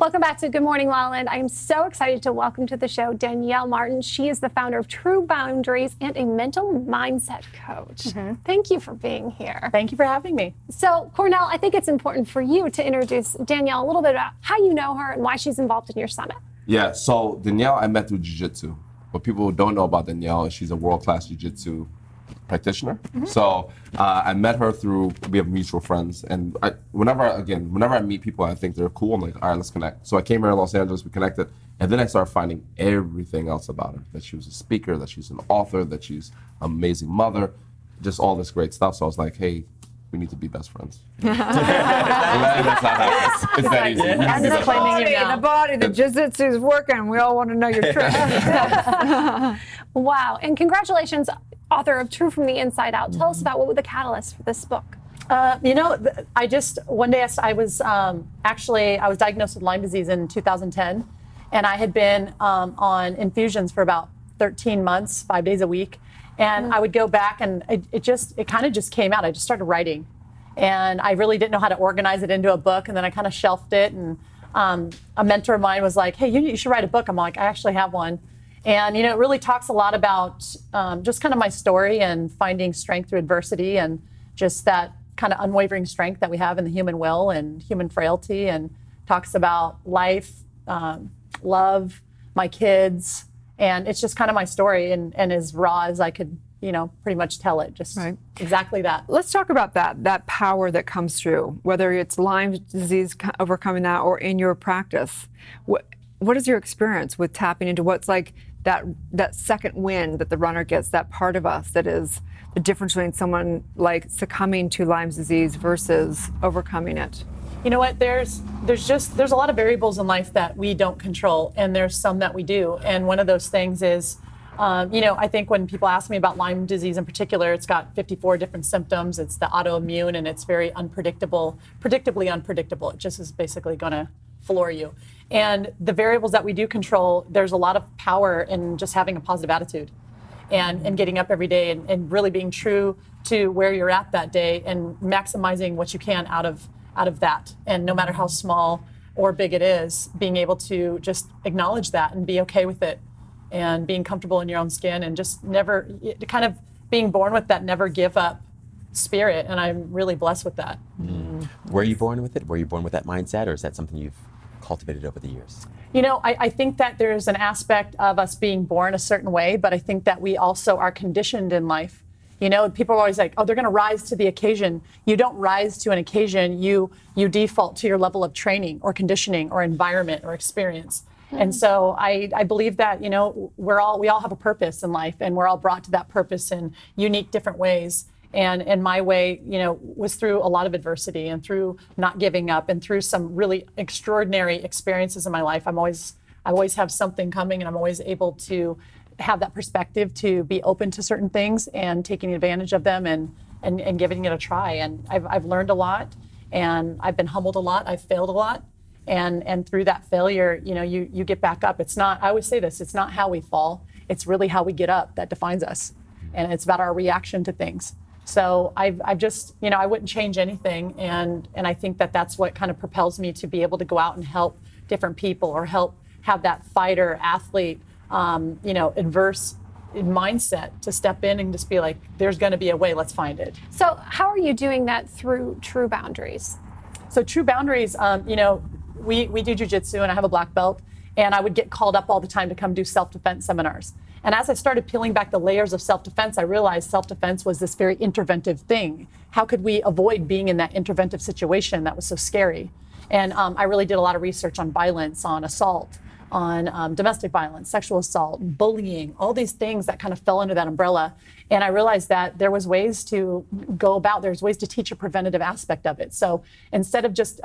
Welcome back to Good Morning LaLa. I am so excited to welcome to the show Danielle Martin. She is the founder of True Boundaries and a mental mindset coach. Thank you for being here. Thank you for having me. So, Cornell, I think it's important for you to introduce Danielle a little bit about how you know her and why she's involved in your summit. Yeah, so Danielle I met through jiu-jitsu. What people don't know about Danielle is she's a world-class jiu-jitsu practitioner. So I met her through, we have mutual friends, and whenever I meet people I think they're cool, I'm like, all right, let's connect. So I came here to Los Angeles, we connected, and then I started finding everything else about her, that she was a speaker, that she's an author, that she's an amazing mother, just all this great stuff. So I was like, hey, we need to be best friends. That's not how it's that easy. And the body, the jiu-jitsu is working. We all want to know your trick. Wow, and congratulations, author of True from the Inside Out. Tell us about what was the catalyst for this book. You know, one day I was diagnosed with Lyme disease in 2010, and I had been on infusions for about 13 months, 5 days a week. And I would go back, and it kind of just came out. I just started writing, and I really didn't know how to organize it into a book. And then I kind of shelved it. And a mentor of mine was like, "Hey, you should write a book." I'm like, "I actually have one." And you know, it really talks a lot about just kind of my story and finding strength through adversity, and just that kind of unwavering strength that we have in the human will and human frailty. And talks about life, love, my kids. And it's just kind of my story, and as raw as I could, you know, pretty much tell it, just exactly that. Let's talk about that power that comes through, whether it's Lyme disease, overcoming that, or in your practice. What is your experience with tapping into what's like that second wind that the runner gets, that part of us that is the difference between someone like succumbing to Lyme disease versus overcoming it? You know what, there's a lot of variables in life that we don't control, and there's some that we do. And one of those things is, you know, I think when people ask me about Lyme disease in particular, it's got 54 different symptoms. It's the autoimmune, and it's very predictably unpredictable. It just is basically going to floor you. And the variables that we do control, there's a lot of power in just having a positive attitude, and getting up every day, and really being true to where you're at that day, and maximizing what you can out of that. And no matter how small or big it is, being able to just acknowledge that and be okay with it, and being comfortable in your own skin, and just never, kind of being born with that never give up spirit. And I'm really blessed with that. Were you born with it? Were you born with that mindset, or is that something you've cultivated over the years? You know, I think that there's an aspect of us being born a certain way, but I think that we also are conditioned in life. You know, people are always like, oh, they're going to rise to the occasion. You don't rise to an occasion. You default to your level of training or conditioning or environment or experience. And so I believe that, you know, we all have a purpose in life, and we're all brought to that purpose in unique, different ways. And my way, you know, was through a lot of adversity, and through not giving up, and through some really extraordinary experiences in my life. I always have something coming, and I'm always able to have that perspective to be open to certain things and taking advantage of them, and giving it a try. And I've learned a lot, and I've been humbled a lot. I've failed a lot. And through that failure, you know, you get back up. It's not, I always say this, it's not how we fall. It's really how we get up that defines us. And it's about our reaction to things. So I've just, you know, I wouldn't change anything. And I think that that's what kind of propels me to be able to go out and help different people, or help have that fighter, athlete, you know, adverse mindset to step in and just be like, there's going to be a way, let's find it. So how are you doing that through True Boundaries? So True Boundaries, you know, we do jiu-jitsu, and I have a black belt, and I would get called up all the time to come do self-defense seminars. And as I started peeling back the layers of self-defense, I realized self-defense was this very interventive thing. How could we avoid being in that interventive situation that was so scary? And I really did a lot of research on violence, on assault, on domestic violence, sexual assault, bullying, all these things that kind of fell under that umbrella. And I realized that there was ways to go about, there's ways to teach a preventative aspect of it. So instead of just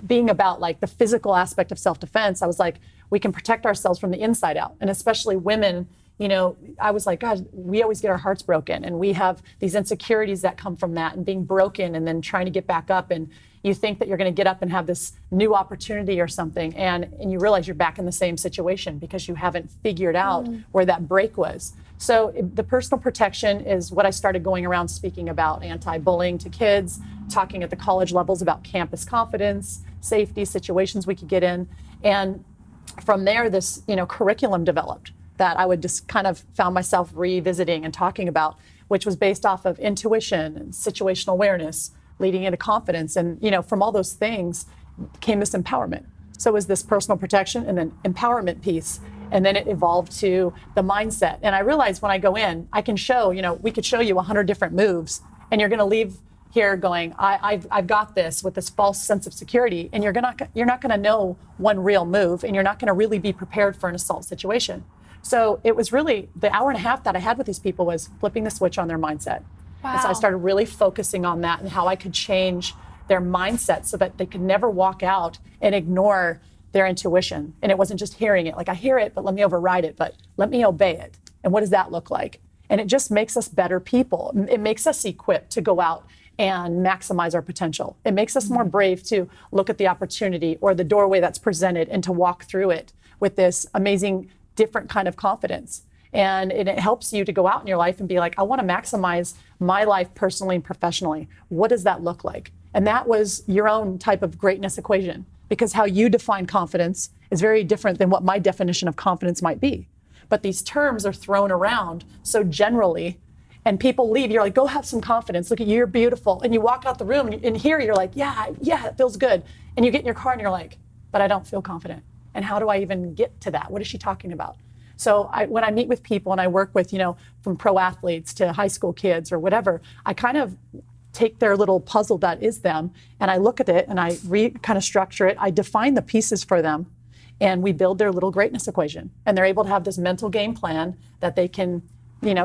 being about like the physical aspect of self-defense, I was like, we can protect ourselves from the inside out. And especially women, you know, I was like, God, we always get our hearts broken, and we have these insecurities that come from that, and being broken, and then trying to get back up, and you think that you're going to get up and have this new opportunity or something, and you realize you're back in the same situation because you haven't figured out where that break was. So the personal protection is what I started going around speaking about, anti-bullying to kids, talking at the college levels about campus confidence, safety situations we could get in. And from there, this, curriculum developed that I would just kind of found myself revisiting and talking about, which was based off of intuition and situational awareness, leading into confidence. And, from all those things came this empowerment. So it was this personal protection and then empowerment piece. And then it evolved to the mindset. And I realized when I go in, I can show, we could show you 100 different moves, and you're going to leave here going, I've got this, with this false sense of security, and you're not going to know one real move, and you're not going to really be prepared for an assault situation. So it was really the hour and a half that I had with these people was flipping the switch on their mindset. Wow. And so I started really focusing on that and how I could change their mindset so that they could never walk out and ignore their intuition. And it wasn't just hearing it, like I hear it, but let me override it, but let me obey it. And what does that look like? And it just makes us better people. It makes us equipped to go out and maximize our potential. It makes us more brave to look at the opportunity or the doorway that's presented and to walk through it with this amazing, different kind of confidence. And it helps you to go out in your life and be like, I want to maximize my life personally and professionally. What does that look like? And that was your own type of greatness equation, because how you define confidence is very different than what my definition of confidence might be. But these terms are thrown around so generally, and people leave, you're like, go have some confidence. Look at you, you're beautiful. And you walk out the room, and here you're like, yeah, it feels good. And you get in your car and you're like, but I don't feel confident. And how do I even get to that? What is she talking about? So when I meet with people and I work with, from pro athletes to high school kids or whatever, I kind of take their little puzzle that is them, and I look at it and I kind of structure it. I define the pieces for them, and we build their little greatness equation. And they're able to have this mental game plan that they can,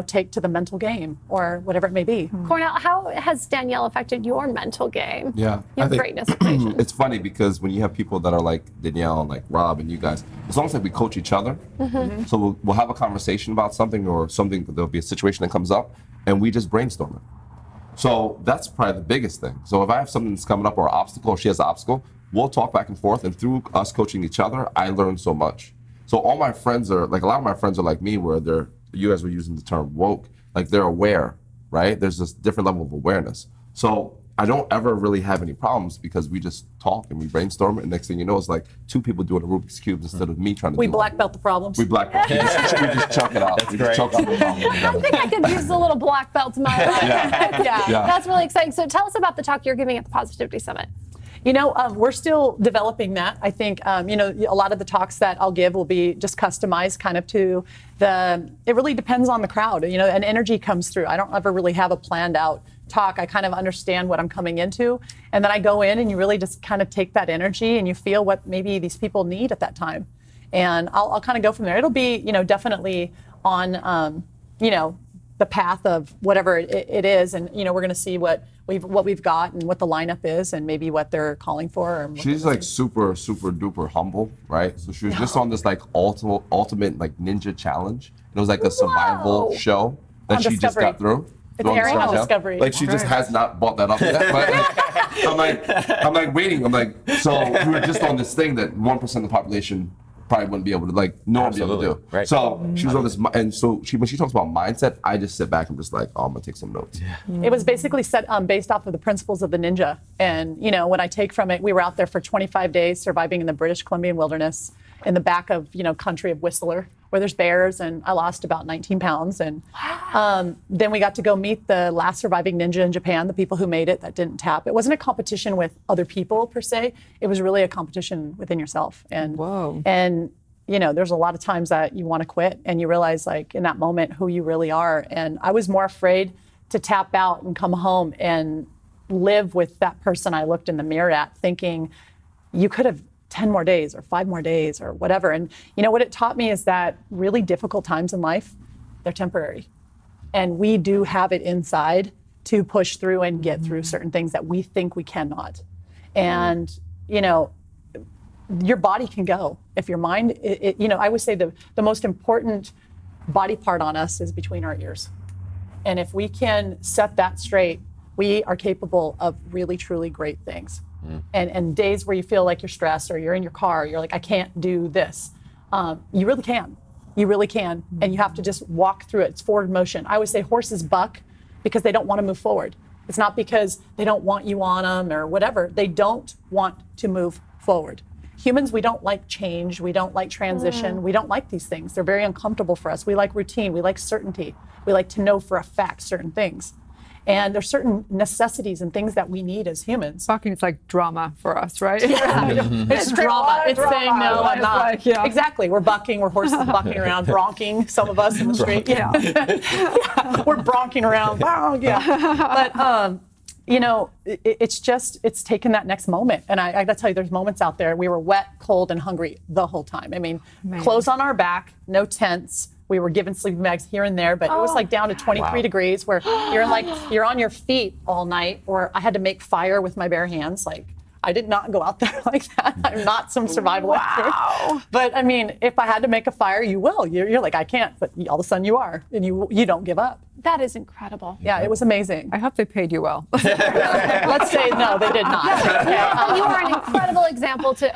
take to the mental game or whatever it may be. Cornell, how has Danielle affected your mental game? Yeah, Your I think greatness equation. it's funny because when you have people that are like Danielle and like Rob and you guys, it's almost like we coach each other. So we'll have a conversation about something or something, there'll be a situation that comes up, and we just brainstorm it. So that's probably the biggest thing. So if I have something that's coming up or an obstacle, or she has an obstacle, we'll talk back and forth, and through us coaching each other, I learn so much. So all my friends are, like a lot of my friends are like me, where you guys were using the term woke, like they're aware, right? There's this different level of awareness. So I don't ever really have any problems because we just talk and we brainstorm, and next thing you know, it's like two people doing a Rubik's Cube instead of me trying to do it. We black belt the problems. We black belt. We just chuck it out. That's we great. just chuck out the problem I together. think I could use a little black belt to my life. Yeah. That's really exciting. So tell us about the talk you're giving at the Positivity Summit. We're still developing that. I think, a lot of the talks that I'll give will be just customized kind of to it really depends on the crowd, and energy comes through. I don't ever really have a planned out talk. I kind of understand what I'm coming into, and then I go in and you really just kind of take that energy and you feel what maybe these people need at that time. And I'll kind of go from there. It'll be, definitely on, the path of whatever it is. And, we're going to see what we've got and what the lineup is and maybe what they're calling for. She's like super, super duper humble, right? So she was just on this like ultimate like ninja challenge. It was like a survival show that On she Discovery. just got through. It's airing on Discovery. Like she just has not bought that up yet. But I'm like waiting. I'm like, so we were just on this thing that 1% of the population probably wouldn't be able to, like, no one would be able to do. Right. So she was on this, and so when she talks about mindset, I just sit back and just like, oh, I'm gonna take some notes. It was basically set based off of the principles of the ninja. And, when I take from it, we were out there for 25 days surviving in the British Columbian wilderness in the back of, country of Whistler, where there's bears, and I lost about 19 pounds. And then we got to go meet the last surviving ninja in Japan, the people who made it that didn't tap. It wasn't a competition with other people per se. It was really a competition within yourself. And Whoa. And there's a lot of times that you want to quit and you realize, like, in that moment who you really are. And I was more afraid to tap out and come home and live with that person I looked in the mirror at, thinking you could have 10 more days or 5 more days or whatever. And what it taught me is that really difficult times in life, they're temporary. And we do have it inside to push through and get through certain things that we think we cannot. And, your body can go. If your mind, I would say the most important body part on us is between our ears. And if we can set that straight, we are capable of really, truly great things. And days where you feel like you're stressed or you're in your car, you're like, I can't do this. You really can. You really can. And you have to just walk through it. It's forward motion. I always say horses buck because they don't want to move forward. It's not because they don't want you on them or whatever. They don't want to move forward. Humans, we don't like change. We don't like transition. We don't like these things. They're very uncomfortable for us. We like routine. We like certainty. We like to know for a fact certain things. And there's certain necessities and things that we need as humans. Bucking is like drama for us, right? It's drama. It's saying no, I'm not. Like, yeah. Exactly. We're bucking. We're horses bucking around, bronking. Some of us in the street. Yeah. We're bronking around. But you know, it's taken that next moment. And I gotta tell you, there's moments out there. We were wet, cold, and hungry the whole time. I mean, clothes on our back, no tents. We were given sleeping bags here and there, but it was like down to 23 degrees where you're on your feet all night, or I had to make fire with my bare hands. Like, I did not go out there like that. I'm not some survival expert. But I mean, if I had to make a fire, you will. You're like, I can't, but all of a sudden you are, and you don't give up. That is incredible. Yeah, it was amazing. I hope they paid you well. Let's say no, they did not. You are an incredible example to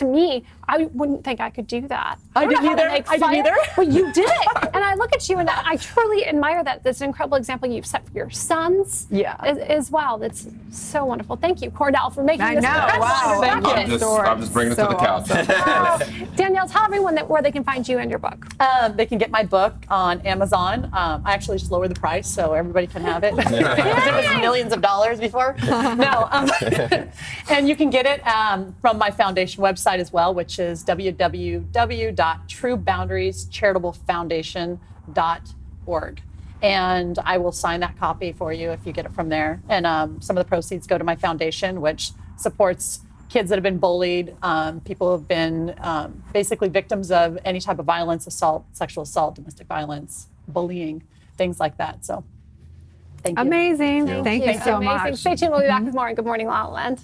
me. I wouldn't think I could do that. I didn't either. Well, you did it. And I look at you and I truly admire that. That's an incredible example you've set for your sons as well. That's so wonderful. Thank you, Cordell, for making this Wow. I'm just bringing it to the couch. Danielle, tell everyone where they can find you and your book. They can get my book on Amazon. I actually just lowered the price so everybody can have it. It was millions of dollars before. No. And you can get it from my foundation website as well, which is www.trueboundariescharitable.foundation.org. And I will sign that copy for you if you get it from there. And some of the proceeds go to my foundation, which supports kids that have been bullied, people who have been basically victims of any type of violence, assault, sexual assault, domestic violence, bullying, things like that. So thank you. Amazing. Thank you so Amazing. much. Stay tuned. We'll be back with more on Good Morning La La Land.